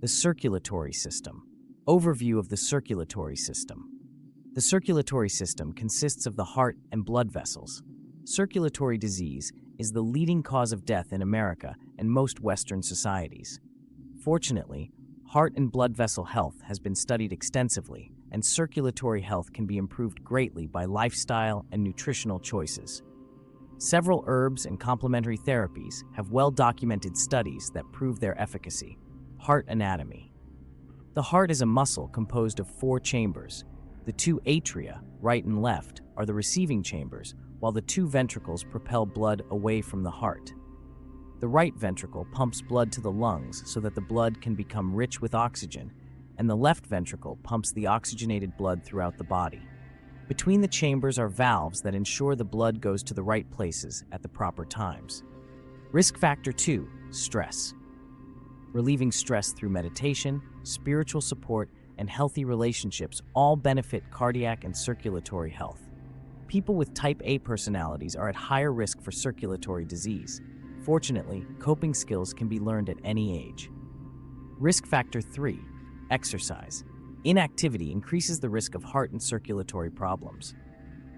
The circulatory system. Overview of the circulatory system. The circulatory system consists of the heart and blood vessels. Circulatory disease is the leading cause of death in America and most Western societies. Fortunately, heart and blood vessel health has been studied extensively, and circulatory health can be improved greatly by lifestyle and nutritional choices. Several herbs and complementary therapies have well-documented studies that prove their efficacy. Heart anatomy. The heart is a muscle composed of 4 chambers. The 2 atria, right and left, are the receiving chambers, while the 2 ventricles propel blood away from the heart. The right ventricle pumps blood to the lungs so that the blood can become rich with oxygen, and the left ventricle pumps the oxygenated blood throughout the body. Between the chambers are valves that ensure the blood goes to the right places at the proper times. Risk factor 2, stress. Relieving stress through meditation, spiritual support, and healthy relationships all benefit cardiac and circulatory health. People with type A personalities are at higher risk for circulatory disease. Fortunately, coping skills can be learned at any age. Risk factor 3, exercise. Inactivity increases the risk of heart and circulatory problems.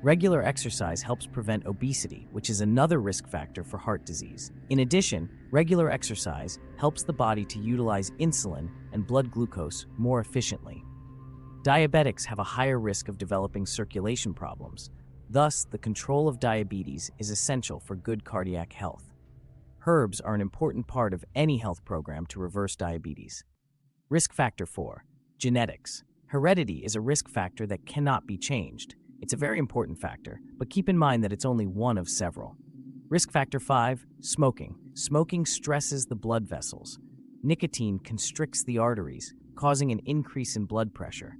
Regular exercise helps prevent obesity, which is another risk factor for heart disease. In addition, regular exercise helps the body to utilize insulin and blood glucose more efficiently. Diabetics have a higher risk of developing circulation problems. Thus, the control of diabetes is essential for good cardiac health. Herbs are an important part of any health program to reverse diabetes. Risk factor 4, genetics. Heredity is a risk factor that cannot be changed. It's a very important factor, but keep in mind that it's only one of several. Risk factor 5, smoking. Smoking stresses the blood vessels. Nicotine constricts the arteries, causing an increase in blood pressure.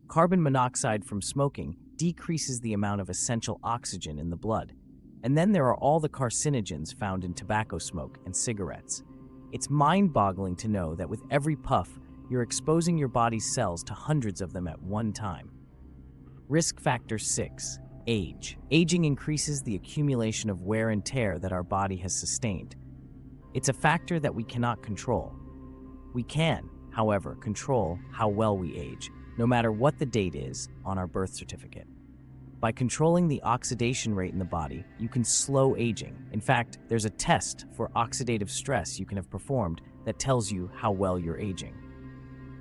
Carbon monoxide from smoking decreases the amount of essential oxygen in the blood. And then there are all the carcinogens found in tobacco smoke and cigarettes. It's mind-boggling to know that with every puff, you're exposing your body's cells to hundreds of them at one time. Risk factor 6, age. Aging increases the accumulation of wear and tear that our body has sustained. It's a factor that we cannot control. We can, however, control how well we age, no matter what the date is on our birth certificate. By controlling the oxidation rate in the body, you can slow aging. In fact, there's a test for oxidative stress you can have performed that tells you how well you're aging.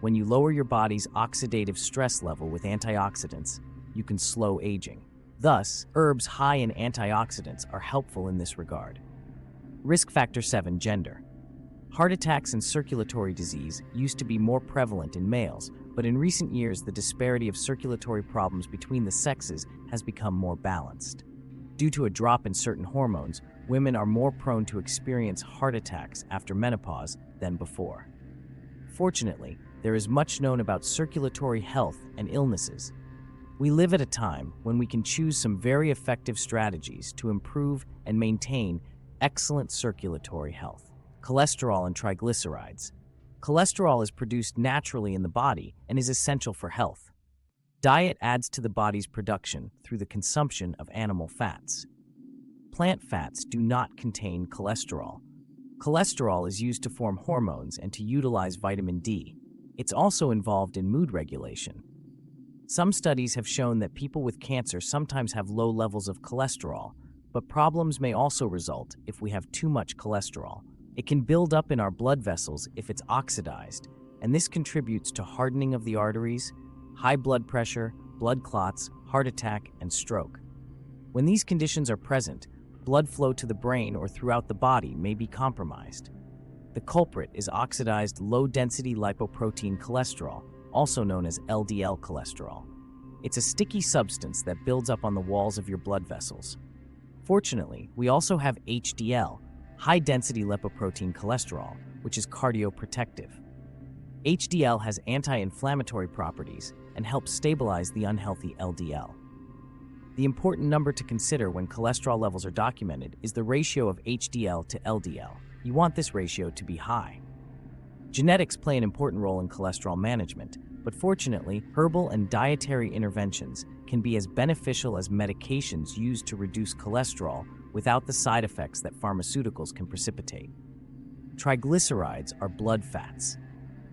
When you lower your body's oxidative stress level with antioxidants, you can slow aging. Thus, herbs high in antioxidants are helpful in this regard. Risk factor 7, gender. Heart attacks and circulatory disease used to be more prevalent in males, but in recent years the disparity of circulatory problems between the sexes has become more balanced. Due to a drop in certain hormones, women are more prone to experience heart attacks after menopause than before. Fortunately, there is much known about circulatory health and illnesses. We live at a time when we can choose some very effective strategies to improve and maintain excellent circulatory health. Cholesterol and triglycerides. Cholesterol is produced naturally in the body and is essential for health. Diet adds to the body's production through the consumption of animal fats. Plant fats do not contain cholesterol. Cholesterol is used to form hormones and to utilize vitamin D. It's also involved in mood regulation. Some studies have shown that people with cancer sometimes have low levels of cholesterol, but problems may also result if we have too much cholesterol. It can build up in our blood vessels if it's oxidized, and this contributes to hardening of the arteries, high blood pressure, blood clots, heart attack, and stroke. When these conditions are present, blood flow to the brain or throughout the body may be compromised. The culprit is oxidized low-density lipoprotein cholesterol, also known as LDL cholesterol. It's a sticky substance that builds up on the walls of your blood vessels. Fortunately, we also have HDL, high-density lipoprotein cholesterol, which is cardioprotective. HDL has anti-inflammatory properties and helps stabilize the unhealthy LDL. The important number to consider when cholesterol levels are documented is the ratio of HDL to LDL. You want this ratio to be high. Genetics play an important role in cholesterol management, but fortunately, herbal and dietary interventions can be as beneficial as medications used to reduce cholesterol without the side effects that pharmaceuticals can precipitate. Triglycerides are blood fats.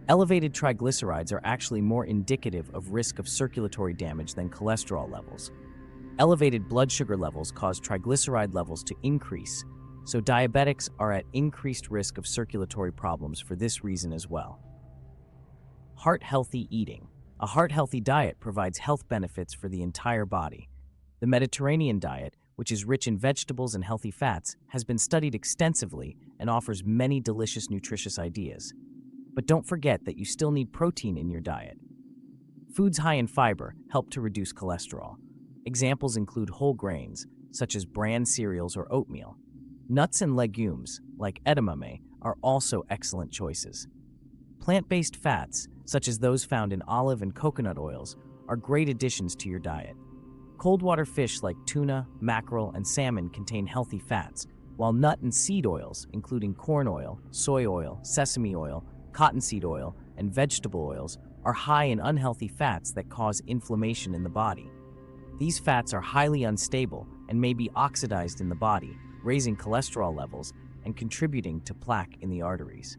Elevated triglycerides are actually more indicative of risk of circulatory damage than cholesterol levels. Elevated blood sugar levels cause triglyceride levels to increase, so diabetics are at increased risk of circulatory problems for this reason as well. Heart-healthy eating. A heart-healthy diet provides health benefits for the entire body. The Mediterranean diet, which is rich in vegetables and healthy fats, has been studied extensively and offers many delicious nutritious ideas. But don't forget that you still need protein in your diet. Foods high in fiber help to reduce cholesterol. Examples include whole grains, such as bran cereals or oatmeal. Nuts and legumes, like edamame, are also excellent choices. Plant-based fats, such as those found in olive and coconut oils, are great additions to your diet. Cold-water fish like tuna, mackerel, and salmon contain healthy fats, while nut and seed oils, including corn oil, soy oil, sesame oil, cottonseed oil, and vegetable oils, are high in unhealthy fats that cause inflammation in the body. These fats are highly unstable and may be oxidized in the body, raising cholesterol levels and contributing to plaque in the arteries.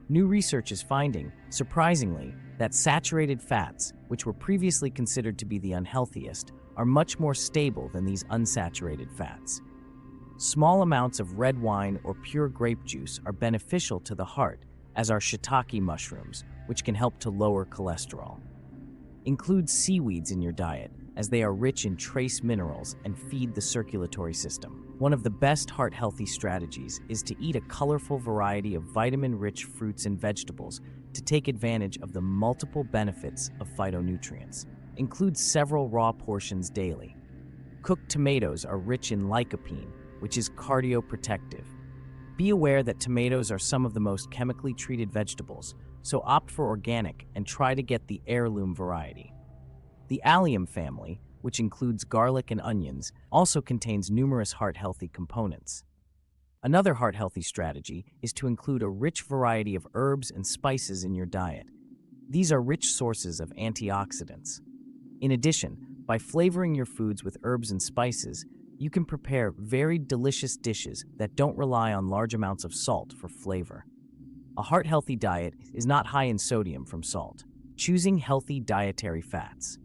New research is finding, surprisingly, that saturated fats, which were previously considered to be the unhealthiest, are much more stable than these unsaturated fats. Small amounts of red wine or pure grape juice are beneficial to the heart, as are shiitake mushrooms, which can help to lower cholesterol. Include seaweeds in your diet, as they are rich in trace minerals and feed the circulatory system. One of the best heart-healthy strategies is to eat a colorful variety of vitamin-rich fruits and vegetables to take advantage of the multiple benefits of phytonutrients. Include several raw portions daily. Cooked tomatoes are rich in lycopene, which is cardioprotective. Be aware that tomatoes are some of the most chemically treated vegetables, so opt for organic and try to get the heirloom variety. The allium family, which includes garlic and onions, also contains numerous heart-healthy components. Another heart-healthy strategy is to include a rich variety of herbs and spices in your diet. These are rich sources of antioxidants. In addition, by flavoring your foods with herbs and spices, you can prepare very delicious dishes that don't rely on large amounts of salt for flavor. A heart-healthy diet is not high in sodium from salt. Choosing healthy dietary fats.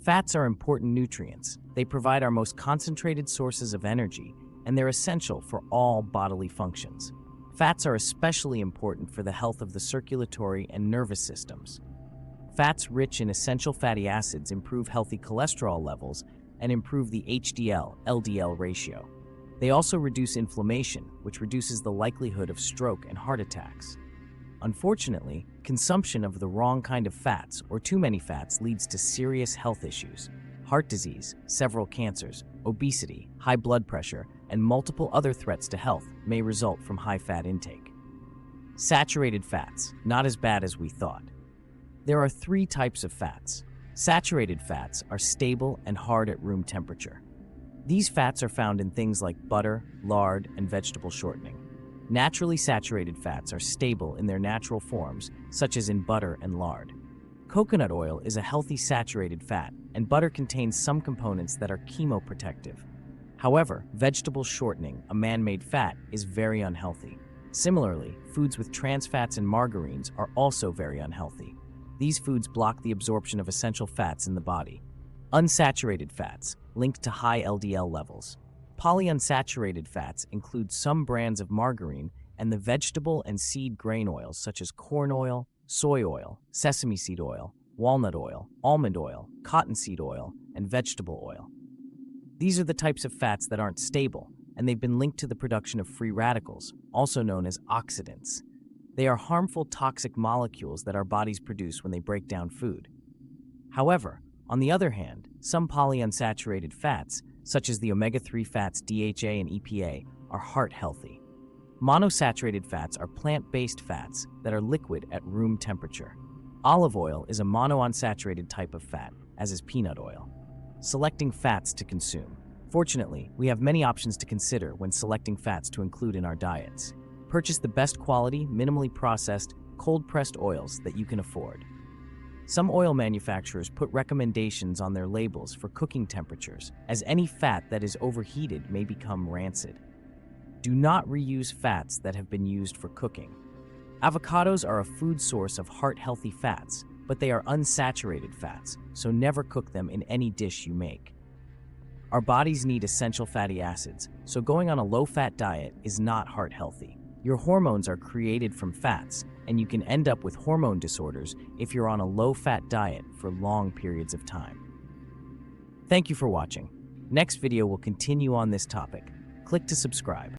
Fats are important nutrients. They provide our most concentrated sources of energy, and they're essential for all bodily functions. Fats are especially important for the health of the circulatory and nervous systems. Fats rich in essential fatty acids improve healthy cholesterol levels and improve the HDL-LDL ratio. They also reduce inflammation, which reduces the likelihood of stroke and heart attacks. Unfortunately, consumption of the wrong kind of fats or too many fats leads to serious health issues. Heart disease, several cancers, obesity, high blood pressure, and multiple other threats to health may result from high fat intake. Saturated fats, not as bad as we thought. There are 3 types of fats. Saturated fats are stable and hard at room temperature. These fats are found in things like butter, lard, and vegetable shortening. Naturally saturated fats are stable in their natural forms, such as in butter and lard. Coconut oil is a healthy saturated fat, and butter contains some components that are chemoprotective. However, vegetable shortening, a man-made fat, is very unhealthy. Similarly, foods with trans fats and margarines are also very unhealthy. These foods block the absorption of essential fats in the body. Unsaturated fats, linked to high LDL levels. Polyunsaturated fats include some brands of margarine and the vegetable and seed grain oils such as corn oil, soy oil, sesame seed oil, walnut oil, almond oil, cottonseed oil, and vegetable oil. These are the types of fats that aren't stable, and they've been linked to the production of free radicals, also known as oxidants. They are harmful toxic molecules that our bodies produce when they break down food. However, on the other hand, some polyunsaturated fats, such as the omega-3 fats DHA and EPA, are heart-healthy. Monosaturated fats are plant-based fats that are liquid at room temperature. Olive oil is a monounsaturated type of fat, as is peanut oil. Selecting fats to consume. Fortunately, we have many options to consider when selecting fats to include in our diets. Purchase the best quality, minimally processed, cold-pressed oils that you can afford. Some oil manufacturers put recommendations on their labels for cooking temperatures, as any fat that is overheated may become rancid. Do not reuse fats that have been used for cooking. Avocados are a food source of heart-healthy fats, but they are unsaturated fats, so never cook them in any dish you make. Our bodies need essential fatty acids, so going on a low-fat diet is not heart-healthy. Your hormones are created from fats, and you can end up with hormone disorders if you're on a low-fat diet for long periods of time. Thank you for watching. Next video will continue on this topic. Click to subscribe.